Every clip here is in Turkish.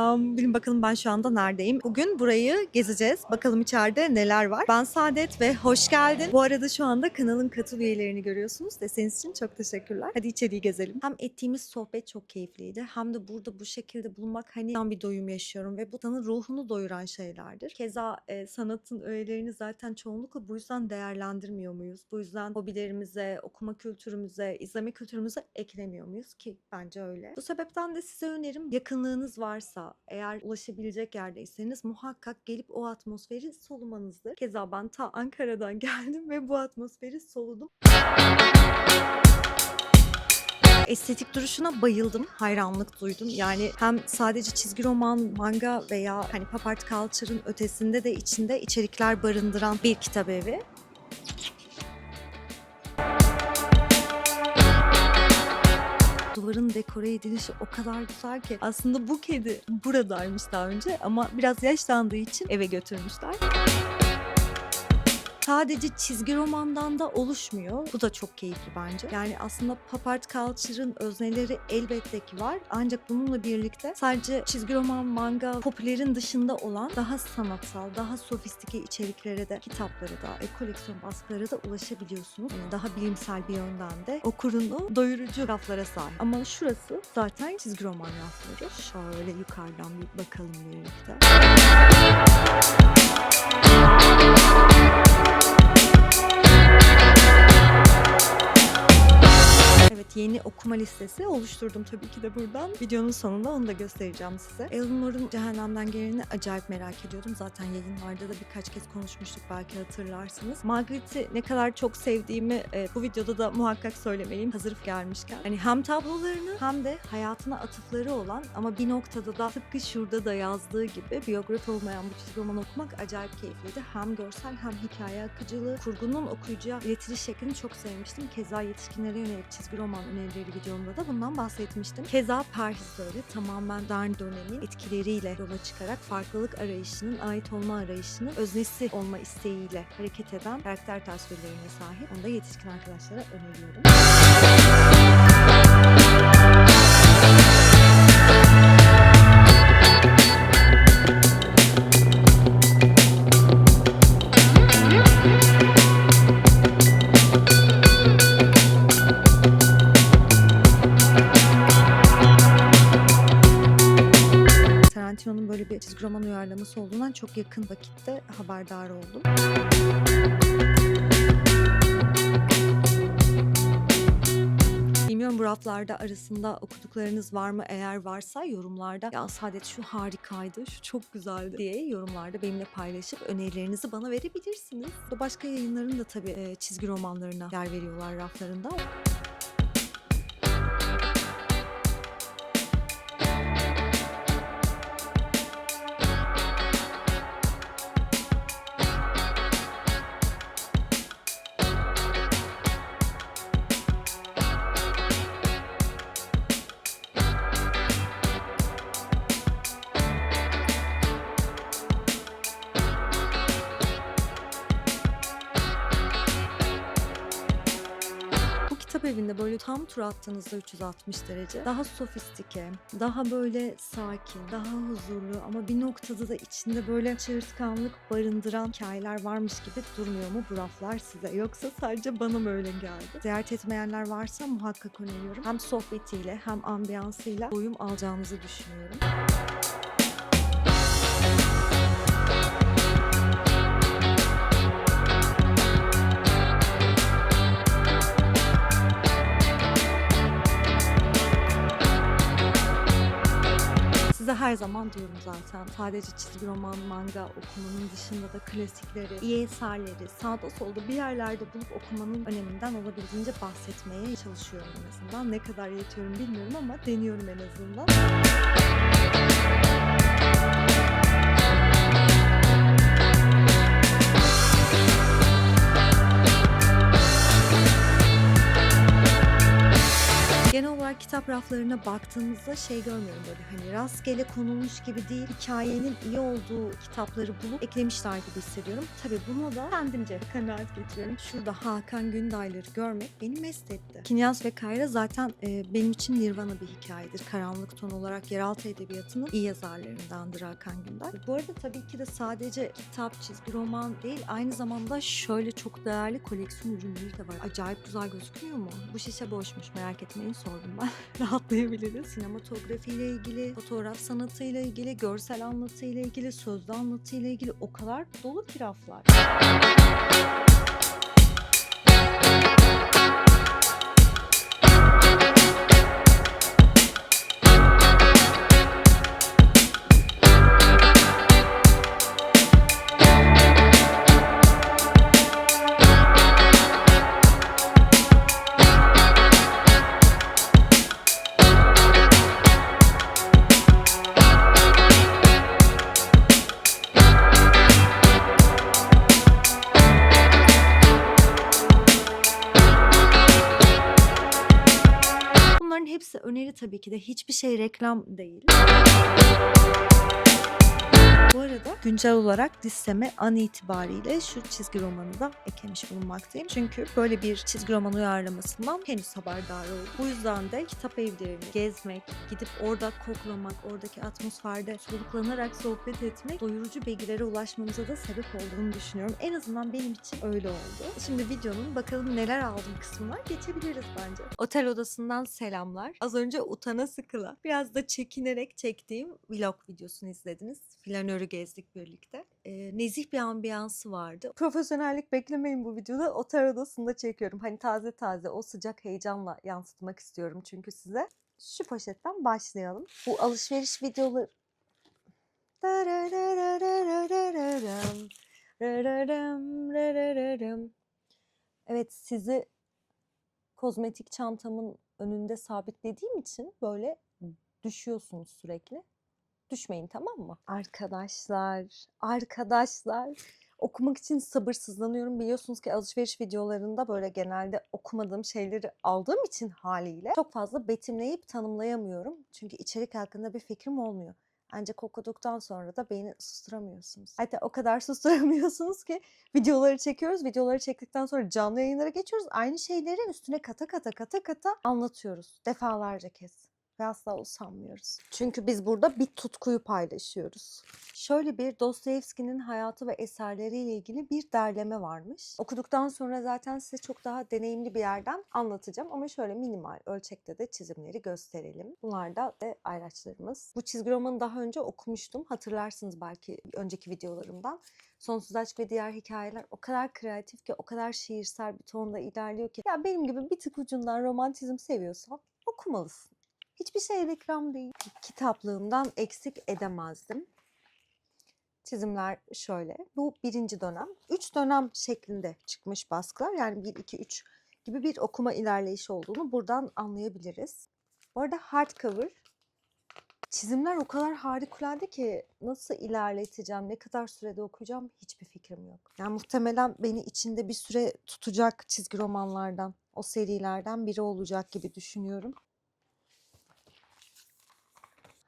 Selam. Bilin bakalım ben şu anda neredeyim? Bugün burayı gezeceğiz. Bakalım içeride neler var. Ben Saadet ve hoş geldin. Bu arada şu anda kanalın katıl üyelerini görüyorsunuz. Desteğiniz için çok teşekkürler. Hadi içeriği gezelim. Hem ettiğimiz sohbet çok keyifliydi. Hem de burada bu şekilde bulunmak hani ben bir doyum yaşıyorum ve bu sanın ruhunu doyuran şeylerdir. Keza sanatın öğelerini zaten çoğunlukla bu yüzden değerlendirmiyor muyuz? Bu yüzden hobilerimize, okuma kültürümüze, izleme kültürümüze eklemiyor muyuz ki bence öyle. Bu sebepten de size önerim yakınlığınız varsa eğer ulaşabilecek yerdeyseniz muhakkak gelip o atmosferi solumanızdır. Keza ben ta Ankara'dan geldim ve bu atmosferi soludum. Estetik duruşuna bayıldım, hayranlık duydum. Yani hem sadece çizgi roman, manga veya hani pop art culture'ın ötesinde de içinde içerikler barındıran bir kitap evi. Duvarın dekore edilişi o kadar güzel ki aslında bu kedi buradaymış daha önce ama biraz yaşlandığı için eve götürmüşler. Sadece çizgi romandan da oluşmuyor. Bu da çok keyifli bence. Yani aslında pop art culture'ın özneleri elbette ki var. Ancak bununla birlikte sadece çizgi roman, manga, popülerin dışında olan daha sanatsal, daha sofistike içeriklere de, kitaplara da, koleksiyon baskılara da ulaşabiliyorsunuz. Yani daha bilimsel bir yönden de okurunu doyurucu raflara sahip. Ama şurası zaten çizgi roman rafları. Şöyle yukarıdan bir bakalım birlikte. Evet, yeni okuma listesi oluşturdum tabii ki de buradan. Videonun sonunda onu da göstereceğim size. Alan Moore'un Cehennemden Gelenini acayip merak ediyordum. Zaten yayınlarda da birkaç kez konuşmuştuk, belki hatırlarsınız. Margaret'i ne kadar çok sevdiğimi bu videoda da muhakkak söylemeliyim hazır gelmişken. Hani hem tablolarını hem de hayatına atıfları olan ama bir noktada da tıpkı şurada da yazdığı gibi biyografi olmayan bu çizgi roman okumak acayip keyifliydi. Hem görsel hem hikaye akıcılığı, kurgunun okuyucuya iletiliş şeklini çok sevmiştim. Keza yetişkinlere yönelik çizgi roman önerileri videomda da bundan bahsetmiştim. Keza Paris öyle tamamen modern dönemin etkileriyle yola çıkarak farklılık arayışının, ait olma arayışının öznesi olma isteğiyle hareket eden karakter tasvirlerine sahip. Onu da yetişkin arkadaşlara öneriyorum. Tarantino'nun böyle bir çizgi roman uyarlaması olduğundan çok yakın vakitte haberdar oldum. Bilmiyorum bu raflarda arasında okuduklarınız var mı? Eğer varsa yorumlarda ya Saadet şu harikaydı, şu çok güzeldi diye yorumlarda benimle paylaşıp önerilerinizi bana verebilirsiniz. Başka yayınların da tabii çizgi romanlarına yer veriyorlar raflarında. Kitap evinde böyle tam tur attığınızda 360 derece daha sofistike, daha böyle sakin, daha huzurlu ama bir noktada da içinde böyle çığırtkanlık barındıran hikayeler varmış gibi durmuyor mu bu raflar size? Yoksa sadece bana mı öyle geldi? Ziyaret etmeyenler varsa muhakkak öneriyorum. Hem sohbetiyle hem ambiyansıyla doyum alacağınızı düşünüyorum. Size her zaman diyorum zaten sadece çizgi roman, manga okumanın dışında da klasikleri, iyi eserleri sağda solda bir yerlerde bulup okumanın öneminden olabildiğince bahsetmeye çalışıyorum en azından. Ne kadar yetiyorum bilmiyorum ama deniyorum en azından. Genel olarak kitap fotoğraflarına baktığımızda şey görmüyorum, böyle hani rastgele konulmuş gibi değil, hikayenin iyi olduğu kitapları bulup eklemişler gibi hissediyorum. Tabii buna da kendimce kanaat getiriyorum. Şurada Hakan Gündaylar'ı görmek beni mest etti. Kinyas ve Kayra zaten benim için nirvana bir hikayedir. Karanlık ton olarak yeraltı edebiyatının iyi yazarlarındandır Hakan Günday. Bu arada tabii ki de sadece kitap, çizgi roman değil, aynı zamanda şöyle çok değerli koleksiyon ürünleri de var. Acayip güzel gözüküyor mu? Bu şişe boşmuş, merak etmeyin, sordum ben. Rahatlayabiliriz. Sinematografiyle ilgili, fotoğraf sanatıyla ilgili, görsel anlatıyla ilgili, sözlü anlatıyla ilgili o kadar dolu ki raflar. Bunların hepsi öneri tabii ki de, hiçbir şey reklam değil. Bu arada güncel olarak listeme an itibariyle şu çizgi romanı da eklemiş bulunmaktayım. Çünkü böyle bir çizgi roman uyarlamasından henüz haberdar oldum. Bu yüzden de kitap evlerini gezmek, gidip orada koklamak, oradaki atmosferde soluklanarak sohbet etmek doyurucu bilgilere ulaşmamıza da sebep olduğunu düşünüyorum. En azından benim için öyle oldu. Şimdi videonun bakalım neler aldım kısmına geçebiliriz bence. Otel odasından selamlar. Az önce utana sıkıla, biraz da çekinerek çektiğim vlog videosunu izlediniz. Flanörü gezdik birlikte. Nezih bir ambiyansı vardı. Profesyonellik beklemeyin bu videoda. Otel odasında çekiyorum. Hani taze taze o sıcak heyecanla yansıtmak istiyorum çünkü size. Şu poşetten başlayalım. Bu alışveriş videoları... Evet, sizi kozmetik çantamın önünde sabitlediğim için böyle düşüyorsunuz sürekli. Düşmeyin, tamam mı? Arkadaşlar okumak için sabırsızlanıyorum. Biliyorsunuz ki alışveriş videolarında böyle genelde okumadığım şeyleri aldığım için haliyle çok fazla betimleyip tanımlayamıyorum. Çünkü içerik hakkında bir fikrim olmuyor. Ancak okuduktan sonra da beni susturamıyorsunuz. Hatta o kadar susturamıyorsunuz ki videoları çekiyoruz. Videoları çektikten sonra canlı yayınlara geçiyoruz. Aynı şeyleri üstüne kata kata anlatıyoruz. Defalarca kez. Ve asla usanmıyoruz. Çünkü biz burada bir tutkuyu paylaşıyoruz. Şöyle bir Dostoyevski'nin hayatı ve eserleriyle ilgili bir derleme varmış. Okuduktan sonra zaten size çok daha deneyimli bir yerden anlatacağım. Ama şöyle minimal ölçekte de çizimleri gösterelim. Bunlar da ayraçlarımız. Bu çizgi romanı daha önce okumuştum. Hatırlarsınız belki önceki videolarımdan. Sonsuz Aşk ve Diğer Hikayeler o kadar kreatif ki, o kadar şiirsel bir tonda ilerliyor ki. Ya benim gibi bir tık ucundan romantizm seviyorsan okumalısın. Hiçbir şey reklam değil. Kitaplığımdan eksik edemezdim. Çizimler şöyle. Bu birinci dönem. 3 dönem şeklinde çıkmış baskılar. Yani 1, 2, 3 gibi bir okuma ilerleyişi olduğunu buradan anlayabiliriz. Bu arada hardcover. Çizimler o kadar harikulade ki nasıl ilerleteceğim, ne kadar sürede okuyacağım hiçbir fikrim yok. Yani muhtemelen beni içinde bir süre tutacak çizgi romanlardan, o serilerden biri olacak gibi düşünüyorum.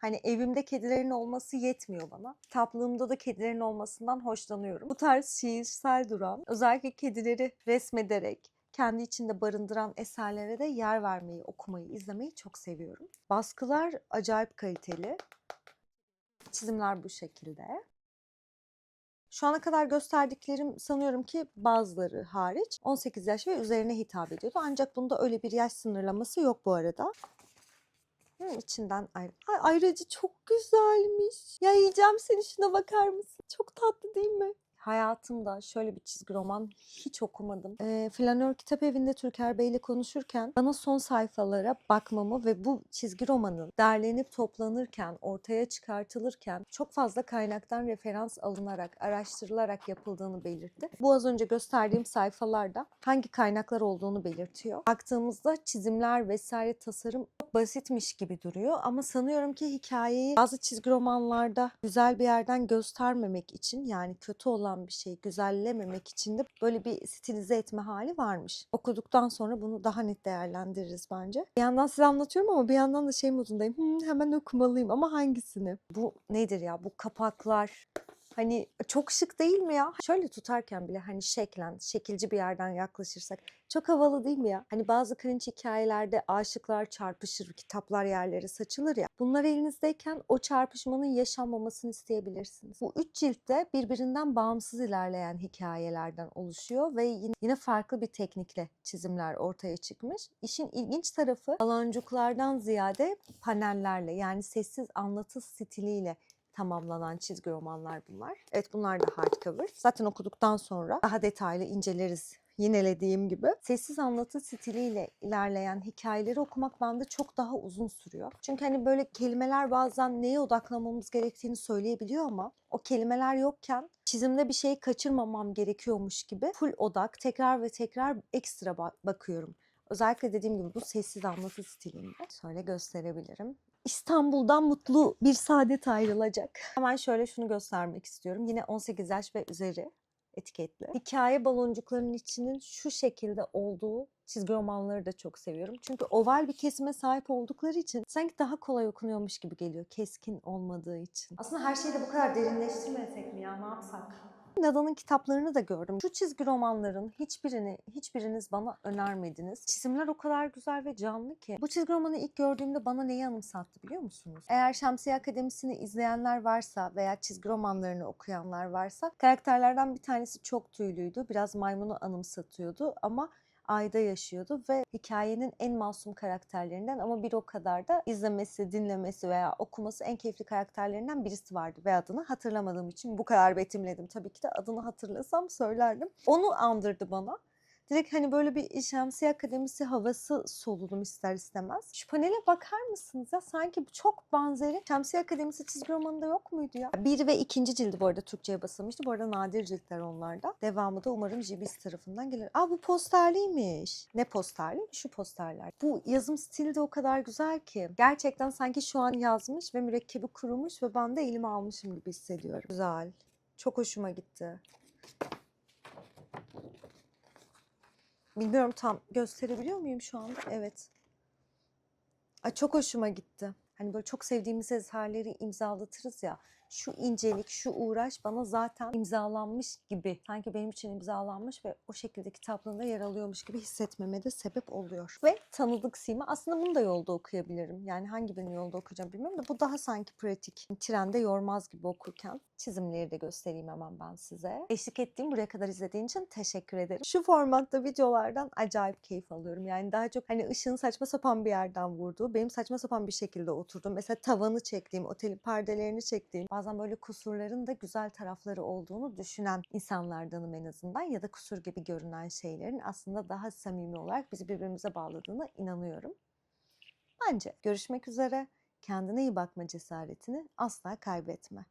Hani evimde kedilerin olması yetmiyor bana. Kitaplığımda da kedilerin olmasından hoşlanıyorum. Bu tarz şiirsel duran, özellikle kedileri resmederek kendi içinde barındıran eserlere de yer vermeyi, okumayı, izlemeyi çok seviyorum. Baskılar acayip kaliteli. Çizimler bu şekilde. Şu ana kadar gösterdiklerim sanıyorum ki bazıları hariç 18 yaş ve üzerine hitap ediyordu. Ancak bunda öyle bir yaş sınırlaması yok bu arada. İçinden ayrıcı çok güzelmiş. Ya yiyeceğim seni, şuna bakar mısın? Çok tatlı değil mi? Hayatımda şöyle bir çizgi roman hiç okumadım. Flanör Kitap Evi'nde Türker Bey ile konuşurken bana son sayfalara bakmamı ve bu çizgi romanın derlenip toplanırken, ortaya çıkartılırken çok fazla kaynaktan referans alınarak, araştırılarak yapıldığını belirtti. Bu az önce gösterdiğim sayfalarda hangi kaynaklar olduğunu belirtiyor. Baktığımızda çizimler vesaire, tasarım çok basitmiş gibi duruyor ama sanıyorum ki hikayeyi bazı çizgi romanlarda güzel bir yerden göstermemek için, yani kötü olan olan bir şeyi güzellememek için de böyle bir stilize etme hali varmış. Okuduktan sonra bunu daha net değerlendiririz bence. Bir yandan size anlatıyorum ama bir yandan da şey modundayım. Hemen okumalıyım ama hangisini? Bu nedir ya? Bu kapaklar. Hani çok şık değil mi ya? Şöyle tutarken bile hani şeklen, şekilci bir yerden yaklaşırsak çok havalı değil mi ya? Hani bazı cringe hikayelerde aşıklar çarpışır, kitaplar yerlere saçılır ya. Bunlar elinizdeyken o çarpışmanın yaşanmamasını isteyebilirsiniz. Bu 3 ciltte birbirinden bağımsız ilerleyen hikayelerden oluşuyor ve yine farklı bir teknikle çizimler ortaya çıkmış. İşin ilginç tarafı baloncuklardan ziyade panellerle, yani sessiz anlatı stiliyle tamamlanan çizgi romanlar bunlar. Evet, bunlar da hardcover. Zaten okuduktan sonra daha detaylı inceleriz. Yinelediğim gibi sessiz anlatı stiliyle ilerleyen hikayeleri okumak bende çok daha uzun sürüyor. Çünkü hani böyle kelimeler bazen neye odaklanmamız gerektiğini söyleyebiliyor ama o kelimeler yokken çizimde bir şeyi kaçırmamam gerekiyormuş gibi full odak, tekrar ve tekrar ekstra bakıyorum. Özellikle dediğim gibi bu sessiz anlatı stilinde. Şöyle gösterebilirim. İstanbul'dan mutlu bir saadet ayrılacak. Hemen şöyle şunu göstermek istiyorum. Yine 18 yaş ve üzeri etiketli. Hikaye baloncuklarının içinin şu şekilde olduğu çizgi romanları da çok seviyorum. Çünkü oval bir kesime sahip oldukları için sanki daha kolay okunuyormuş gibi geliyor. Keskin olmadığı için. Aslında her şeyi de bu kadar derinleştirmesek mi ya? Ne yapsak? Nada'nın kitaplarını da gördüm. Şu çizgi romanların hiçbiriniz bana önermediniz. Çizimler o kadar güzel ve canlı ki. Bu çizgi romanı ilk gördüğümde bana neyi anımsattı biliyor musunuz? Eğer Şemsiye Akademisi'ni izleyenler varsa veya çizgi romanlarını okuyanlar varsa, karakterlerden bir tanesi çok tüylüydü. Biraz maymunu anımsatıyordu ama ayda yaşıyordu ve hikayenin en masum karakterlerinden ama bir o kadar da izlemesi, dinlemesi veya okuması en keyifli karakterlerinden birisi vardı ve adını hatırlamadığım için bu kadar betimledim. Tabii ki de adını hatırlasam söylerdim. Onu andırdı bana. Direkt hani böyle bir Şemsiye Akademisi havası soludum ister istemez. Şu panele bakar mısınız ya? Sanki çok benzeri Şemsiye Akademisi çizgi romanında yok muydu ya? 1 ve 2. cildi bu arada Türkçe'ye basılmıştı. Bu arada nadir ciltler onlarda. Devamı da umarım JBC tarafından gelir. Aa, bu posterliymiş. Ne posterli? Şu posterler. Bu yazım stili de o kadar güzel ki. Gerçekten sanki şu an yazmış ve mürekkebi kurumuş ve ben de elime almışım gibi hissediyorum. Güzel. Çok hoşuma gitti. Bilmiyorum tam gösterebiliyor muyum şu anda? Evet. Ay, çok hoşuma gitti. Hani böyle çok sevdiğimiz eserleri imzalatırız ya. Şu incelik, şu uğraş bana zaten imzalanmış gibi. Sanki benim için imzalanmış ve o şekilde kitaplığında yer alıyormuş gibi hissetmeme de sebep oluyor. Ve tanıdık sima. Aslında bunu da yolda okuyabilirim. Yani hangi birini yolda okuyacağım bilmiyorum da bu daha sanki pratik. Trende yormaz gibi okurken. Çizimleri de göstereyim hemen ben size. Eşlik ettiğim, buraya kadar izlediğin için teşekkür ederim. Şu formatta videolardan acayip keyif alıyorum. Yani daha çok hani ışığın saçma sapan bir yerden vurduğu, benim saçma sapan bir şekilde oturduğum, mesela tavanı çektiğim, otelin perdelerini çektiğim, bazen böyle kusurların da güzel tarafları olduğunu düşünen insanlardanım en azından, ya da kusur gibi görünen şeylerin aslında daha samimi olarak bizi birbirimize bağladığına inanıyorum. Bence görüşmek üzere. Kendine iyi bakma cesaretini asla kaybetme.